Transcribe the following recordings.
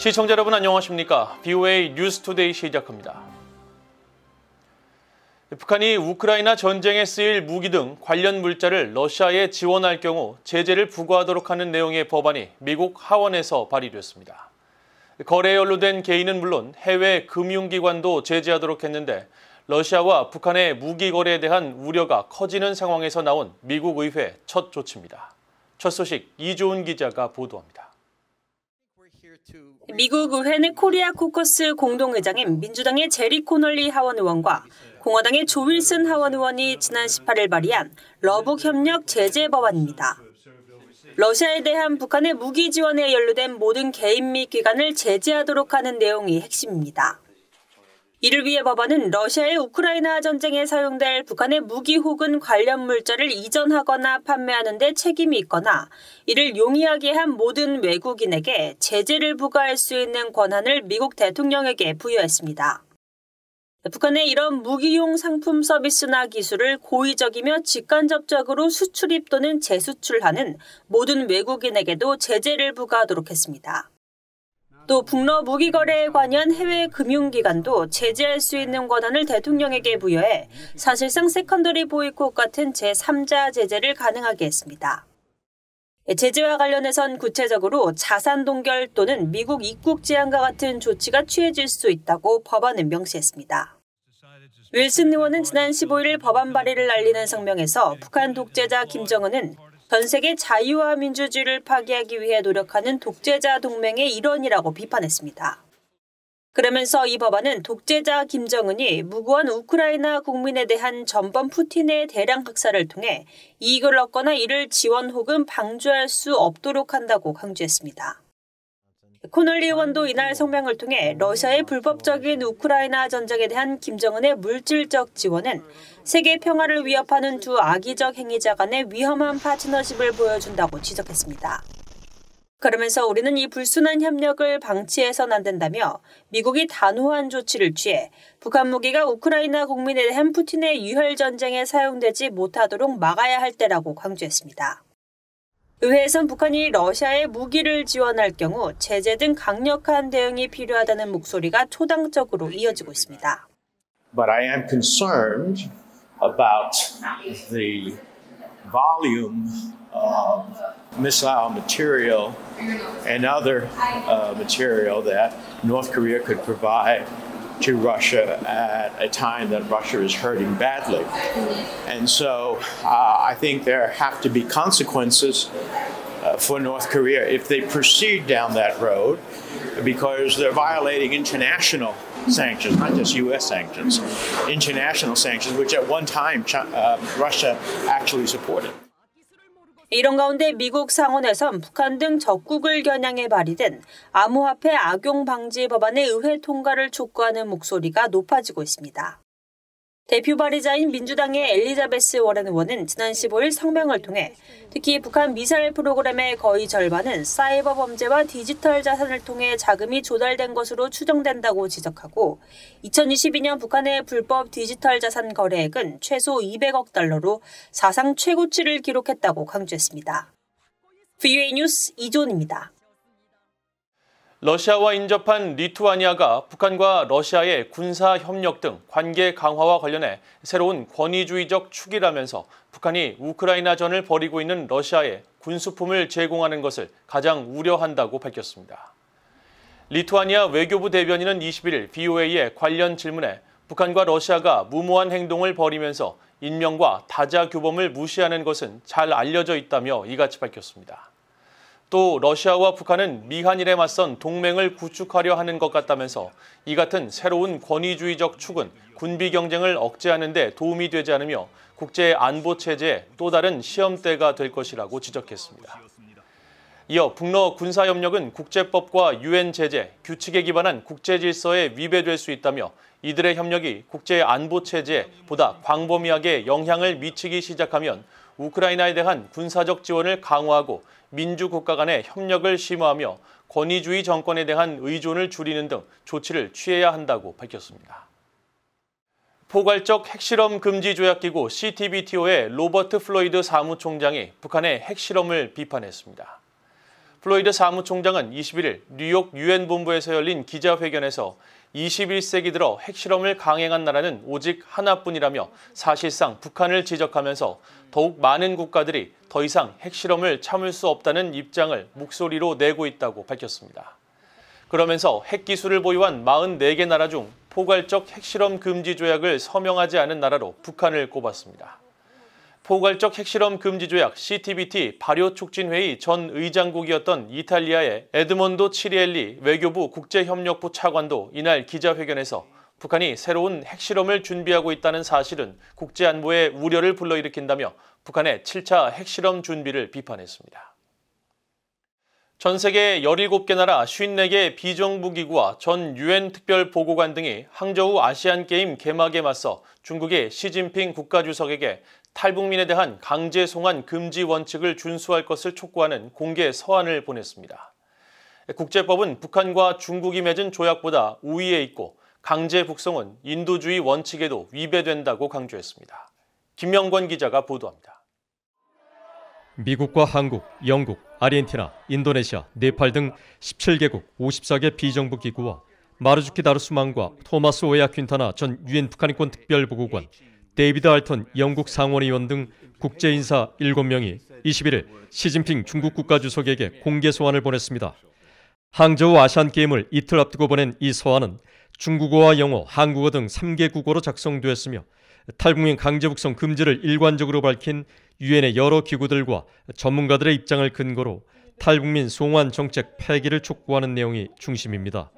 시청자 여러분 안녕하십니까? BOA 뉴스투데이 시작합니다. 북한이 우크라이나 전쟁에 쓰일 무기 등 관련 물자를 러시아에 지원할 경우 제재를 부과하도록 하는 내용의 법안이 미국 하원에서 발의됐습니다. 거래에 연루된 개인은 물론 해외 금융기관도 제재하도록 했는데 러시아와 북한의 무기 거래에 대한 우려가 커지는 상황에서 나온 미국 의회 첫 조치입니다. 첫 소식 이조은 기자가 보도합니다. 미국 의회는 코리아 코커스 공동의장인 민주당의 제리 코널리 하원 의원과 공화당의 조 윌슨 하원 의원이 지난 18일 발의한 러북 협력 제재 법안입니다. 러시아에 대한 북한의 무기 지원에 연루된 모든 개인 및 기관을 제재하도록 하는 내용이 핵심입니다. 이를 위해 법안은 러시아의 우크라이나 전쟁에 사용될 북한의 무기 혹은 관련 물자를 이전하거나 판매하는 데 책임이 있거나 이를 용이하게 한 모든 외국인에게 제재를 부과할 수 있는 권한을 미국 대통령에게 부여했습니다. 북한의 이런 무기용 상품 서비스나 기술을 고의적이며 직간접적으로 수출입 또는 재수출하는 모든 외국인에게도 제재를 부과하도록 했습니다. 또 북러 무기 거래에 관여한 해외 금융기관도 제재할 수 있는 권한을 대통령에게 부여해 사실상 세컨더리 보이콧 같은 제3자 제재를 가능하게 했습니다. 제재와 관련해선 구체적으로 자산 동결 또는 미국 입국 제한과 같은 조치가 취해질 수 있다고 법안은 명시했습니다. 윌슨 의원은 지난 15일 법안 발의를 알리는 성명에서 북한 독재자 김정은은 전 세계 자유와 민주주의를 파괴하기 위해 노력하는 독재자 동맹의 일원이라고 비판했습니다. 그러면서 이 법안은 독재자 김정은이 무고한 우크라이나 국민에 대한 전범 푸틴의 대량 학살을 통해 이익을 얻거나 이를 지원 혹은 방조할 수 없도록 한다고 강조했습니다. 코널리 의원도 이날 성명을 통해 러시아의 불법적인 우크라이나 전쟁에 대한 김정은의 물질적 지원은 세계 평화를 위협하는 두 악의적 행위자 간의 위험한 파트너십을 보여준다고 지적했습니다. 그러면서 우리는 이 불순한 협력을 방치해서는 안 된다며 미국이 단호한 조치를 취해 북한 무기가 우크라이나 국민에 대한 푸틴의 유혈 전쟁에 사용되지 못하도록 막아야 할 때라고 강조했습니다. 의회에선 북한이 러시아에 무기를 지원할 경우 제재 등 강력한 대응이 필요하다는 목소리가 초당적으로 이어지고 있습니다. But I am concerned about the volume of missile material and other material that North Korea could provide to Russia at a time that Russia is hurting badly. And so I think there have to be consequences for North Korea if they proceed down that road because they're violating international sanctions, not just U.S. sanctions, international sanctions, which at one time Russia actually supported. 이런 가운데 미국 상원에선 북한 등 적국을 겨냥해 발의된 암호화폐 악용 방지 법안의 의회 통과를 촉구하는 목소리가 높아지고 있습니다. 대표 발의자인 민주당의 엘리자베스 워렌 의원은 지난 15일 성명을 통해 특히 북한 미사일 프로그램의 거의 절반은 사이버 범죄와 디지털 자산을 통해 자금이 조달된 것으로 추정된다고 지적하고 2022년 북한의 불법 디지털 자산 거래액은 최소 200억 달러로 사상 최고치를 기록했다고 강조했습니다. BOA 뉴스 이조은입니다. 러시아와 인접한 리투아니아가 북한과 러시아의 군사 협력 등 관계 강화와 관련해 새로운 권위주의적 축이라면서 북한이 우크라이나전을 벌이고 있는 러시아에 군수품을 제공하는 것을 가장 우려한다고 밝혔습니다. 리투아니아 외교부 대변인은 21일 BOA의 관련 질문에 북한과 러시아가 무모한 행동을 벌이면서 인명과 다자 규범을 무시하는 것은 잘 알려져 있다며 이같이 밝혔습니다. 또 러시아와 북한은 미한일에 맞선 동맹을 구축하려 하는 것 같다면서 이 같은 새로운 권위주의적 축은 군비 경쟁을 억제하는 데 도움이 되지 않으며 국제 안보 체제의 또 다른 시험대가 될 것이라고 지적했습니다. 이어 북러 군사협력은 국제법과 유엔 제재, 규칙에 기반한 국제 질서에 위배될 수 있다며 이들의 협력이 국제 안보 체제에 보다 광범위하게 영향을 미치기 시작하면 우크라이나에 대한 군사적 지원을 강화하고 민주국가 간의 협력을 심화하며 권위주의 정권에 대한 의존을 줄이는 등 조치를 취해야 한다고 밝혔습니다. 포괄적 핵실험 금지 조약기구 CTBTO의 로버트 플로이드 사무총장이 북한의 핵실험을 비판했습니다. 플로이드 사무총장은 21일 뉴욕 유엔 본부에서 열린 기자회견에서 21세기 들어 핵실험을 강행한 나라는 오직 하나뿐이라며 사실상 북한을 지적하면서 더욱 많은 국가들이 더 이상 핵실험을 참을 수 없다는 입장을 목소리로 내고 있다고 밝혔습니다. 그러면서 핵기술을 보유한 44개 나라 중 포괄적 핵실험 금지 조약을 서명하지 않은 나라로 북한을 꼽았습니다. 포괄적 핵실험 금지 조약 CTBT 발효촉진회의 전 의장국이었던 이탈리아의 에드몬도 치리엘리 외교부 국제협력부 차관도 이날 기자회견에서 북한이 새로운 핵실험을 준비하고 있다는 사실은 국제안보에 우려를 불러일으킨다며 북한의 7차 핵실험 준비를 비판했습니다. 전 세계 17개 나라 54개 비정부기구와 전 유엔 특별보고관 등이 항저우 아시안게임 개막에 맞서 중국의 시진핑 국가주석에게 탈북민에 대한 강제 송환 금지 원칙을 준수할 것을 촉구하는 공개 서한을 보냈습니다. 국제법은 북한과 중국이 맺은 조약보다 우위에 있고 강제 북송은 인도주의 원칙에도 위배된다고 강조했습니다. 김명권 기자가 보도합니다. 미국과 한국, 영국, 아르헨티나, 인도네시아, 네팔 등 17개국 54개 비정부 기구와 마르주키 다르수만과 토마스 오야 퀸타나 전 유엔 북한인권 특별보고관, 데이비드 알턴 영국 상원의원 등 국제인사 7명이 21일 시진핑 중국 국가주석에게 공개 서한을 보냈습니다. 항저우 아시안게임을 이틀 앞두고 보낸 이 서한은 중국어와 영어, 한국어 등 3개 국어로 작성되었으며 탈북민 강제 북송 금지를 일관적으로 밝힌 유엔의 여러 기구들과 전문가들의 입장을 근거로 탈북민 송환 정책 폐기를 촉구하는 내용이 중심입니다.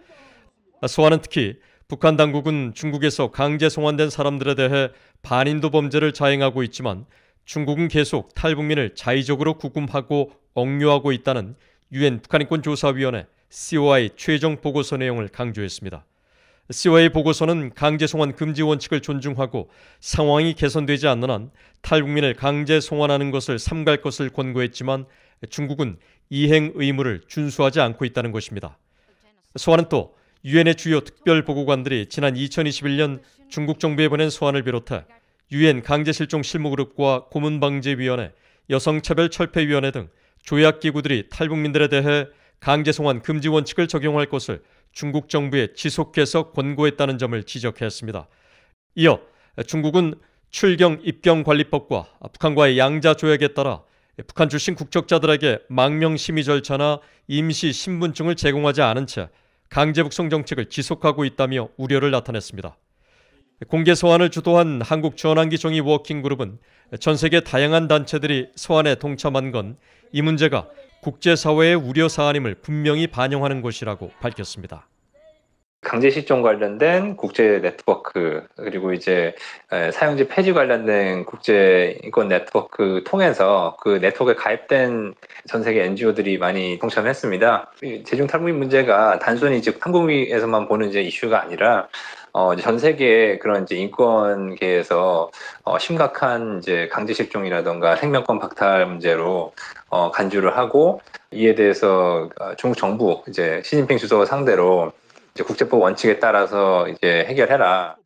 서한은 특히 북한 당국은 중국에서 강제 송환된 사람들에 대해 반인도 범죄를 자행하고 있지만 중국은 계속 탈북민을 자의적으로 구금하고 억류하고 있다는 유엔 북한인권조사위원회 COI 최종 보고서 내용을 강조했습니다. COI 보고서는 강제 송환 금지 원칙을 존중하고 상황이 개선되지 않는 한 탈북민을 강제 송환하는 것을 삼갈 것을 권고했지만 중국은 이행 의무를 준수하지 않고 있다는 것입니다. 서한은 또 유엔의 주요 특별보고관들이 지난 2021년 중국 정부에 보낸 서한을 비롯해 유엔 강제실종 실무그룹과 고문방지위원회, 여성차별철폐위원회 등 조약기구들이 탈북민들에 대해 강제송환 금지 원칙을 적용할 것을 중국 정부에 지속해서 권고했다는 점을 지적했습니다. 이어 중국은 출경 입경관리법과 북한과의 양자조약에 따라 북한 출신 국적자들에게 망명심의 절차나 임시 신분증을 제공하지 않은 채 강제북송 정책을 지속하고 있다며 우려를 나타냈습니다. 공개 서한을 주도한 한국 전환기 정의 워킹그룹은 전 세계 다양한 단체들이 서한에 동참한 건 이 문제가 국제사회의 우려 사안임을 분명히 반영하는 것이라고 밝혔습니다. 강제 실종 관련된 국제 네트워크 그리고 이제 사용지 폐지 관련된 국제 인권 네트워크 통해서 그 네트워크에 가입된 전 세계 NGO들이 많이 동참했습니다. 대중 탈북민 문제가 단순히 이제 한국에서만 보는 이제 이슈가 아니라 전 세계의 그런 이제 인권계에서 심각한 이제 강제 실종이라던가 생명권 박탈 문제로 간주를 하고 이에 대해서 중국 정부 이제 시진핑 주석을 상대로 이제 국제법 원칙에 따라서 이제 해결해라.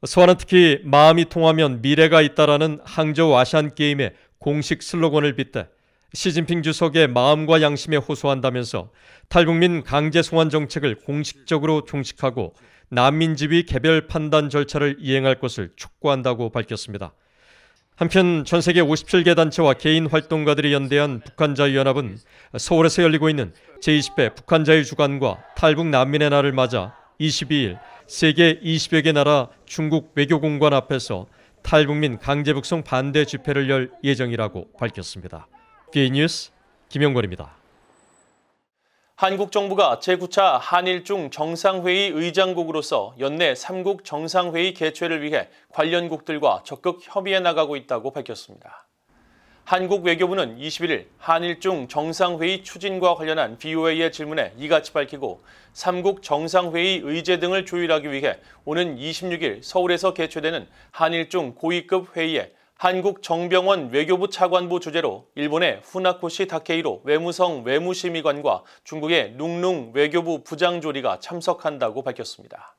서한은 특히 마음이 통하면 미래가 있다라는 항저우 아시안 게임의 공식 슬로건을 빗대 시진핑 주석의 마음과 양심에 호소한다면서 탈북민 강제 송환 정책을 공식적으로 종식하고 난민지위 개별 판단 절차를 이행할 것을 촉구한다고 밝혔습니다. 한편 전 세계 57개 단체와 개인 활동가들이 연대한 북한자유연합은 서울에서 열리고 있는 제20회 북한자유주간과 탈북 난민의 날을 맞아 22일 세계 20여 개 나라 중국 외교공관 앞에서 탈북민 강제북송 반대 집회를 열 예정이라고 밝혔습니다. BA뉴스 김영권입니다. 한국 정부가 제9차 한일중 정상회의 의장국으로서 연내 3국 정상회의 개최를 위해 관련국들과 적극 협의해 나가고 있다고 밝혔습니다. 한국 외교부는 21일 한일중 정상회의 추진과 관련한 BOA의 질문에 이같이 밝히고 3국 정상회의 의제 등을 조율하기 위해 오는 26일 서울에서 개최되는 한일중 고위급 회의에 한국 정병원 외교부 차관부 주재로 일본의 후나코시 다케이로 외무성 외무심의관과 중국의 룽룽 외교부 부장조리가 참석한다고 밝혔습니다.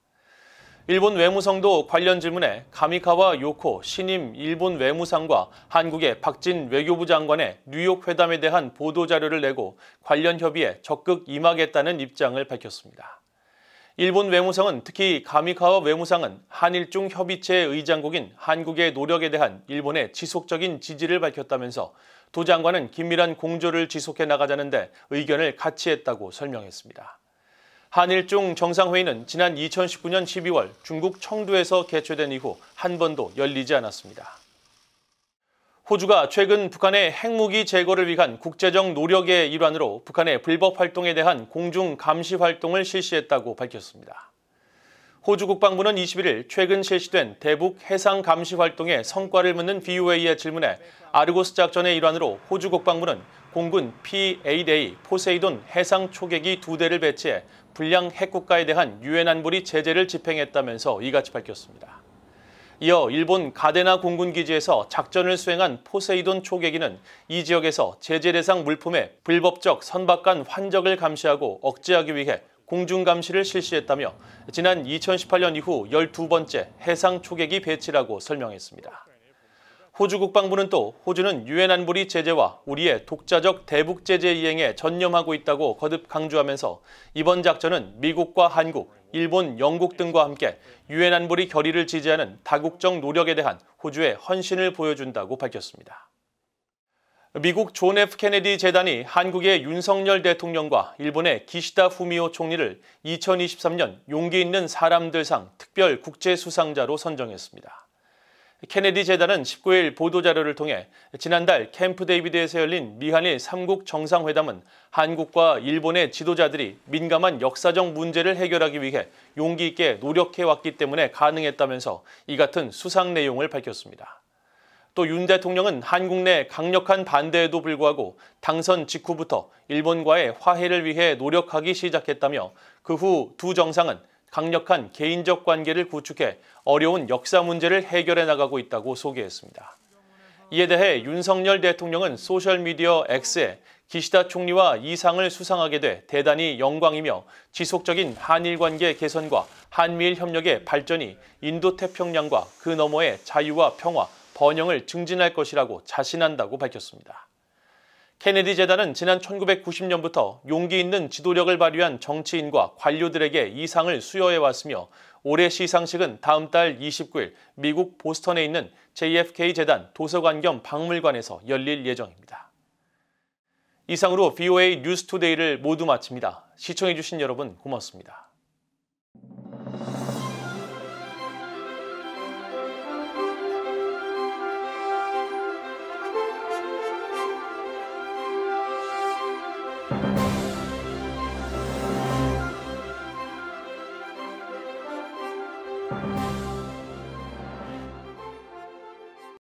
일본 외무성도 관련 질문에 가미카와 요코 신임 일본 외무상과 한국의 박진 외교부 장관의 뉴욕 회담에 대한 보도자료를 내고 관련 협의에 적극 임하겠다는 입장을 밝혔습니다. 일본 외무성은 특히 가미카와 외무상은 한일중 협의체 의장국인 한국의 노력에 대한 일본의 지속적인 지지를 밝혔다면서 두 장관은 긴밀한 공조를 지속해 나가자는데 의견을 같이 했다고 설명했습니다. 한일중 정상회의는 지난 2019년 12월 중국 청두에서 개최된 이후 한 번도 열리지 않았습니다. 호주가 최근 북한의 핵무기 제거를 위한 국제적 노력의 일환으로 북한의 불법 활동에 대한 공중 감시 활동을 실시했다고 밝혔습니다. 호주 국방부는 21일 최근 실시된 대북 해상 감시 활동의 성과를 묻는 VOA의 질문에 아르고스 작전의 일환으로 호주 국방부는 공군 P-8A 포세이돈 해상 초계기 2대를 배치해 불량 핵국가에 대한 유엔 안보리 제재를 집행했다면서 이같이 밝혔습니다. 이어 일본 가데나 공군기지에서 작전을 수행한 포세이돈 초계기는 이 지역에서 제재 대상 물품의 불법적 선박간 환적을 감시하고 억제하기 위해 공중감시를 실시했다며 지난 2018년 이후 12번째 해상 초계기 배치라고 설명했습니다. 호주 국방부는 또 호주는 유엔 안보리 제재와 우리의 독자적 대북 제재 이행에 전념하고 있다고 거듭 강조하면서 이번 작전은 미국과 한국, 일본, 영국 등과 함께 유엔 안보리 결의를 지지하는 다국적 노력에 대한 호주의 헌신을 보여준다고 밝혔습니다. 미국 존 F 케네디 재단이 한국의 윤석열 대통령과 일본의 기시다 후미오 총리를 2023년 용기 있는 사람들상 특별 국제수상자로 선정했습니다. 케네디 재단은 19일 보도자료를 통해 지난달 캠프 데이비드에서 열린 미한일 3국 정상회담은 한국과 일본의 지도자들이 민감한 역사적 문제를 해결하기 위해 용기 있게 노력해왔기 때문에 가능했다면서 이 같은 수상 내용을 밝혔습니다. 또 윤 대통령은 한국 내 강력한 반대에도 불구하고 당선 직후부터 일본과의 화해를 위해 노력하기 시작했다며 그 후 두 정상은 강력한 개인적 관계를 구축해 어려운 역사 문제를 해결해 나가고 있다고 소개했습니다. 이에 대해 윤석열 대통령은 소셜미디어 X에 기시다 총리와 이 상을 수상하게 돼 대단히 영광이며 지속적인 한일 관계 개선과 한미일 협력의 발전이 인도태평양과 그 너머의 자유와 평화, 번영을 증진할 것이라고 자신한다고 밝혔습니다. 케네디 재단은 지난 1990년부터 용기 있는 지도력을 발휘한 정치인과 관료들에게 이 상을 수여해왔으며 올해 시상식은 다음 달 29일 미국 보스턴에 있는 JFK 재단 도서관 겸 박물관에서 열릴 예정입니다. 이상으로 VOA 뉴스투데이를 모두 마칩니다. 시청해주신 여러분 고맙습니다.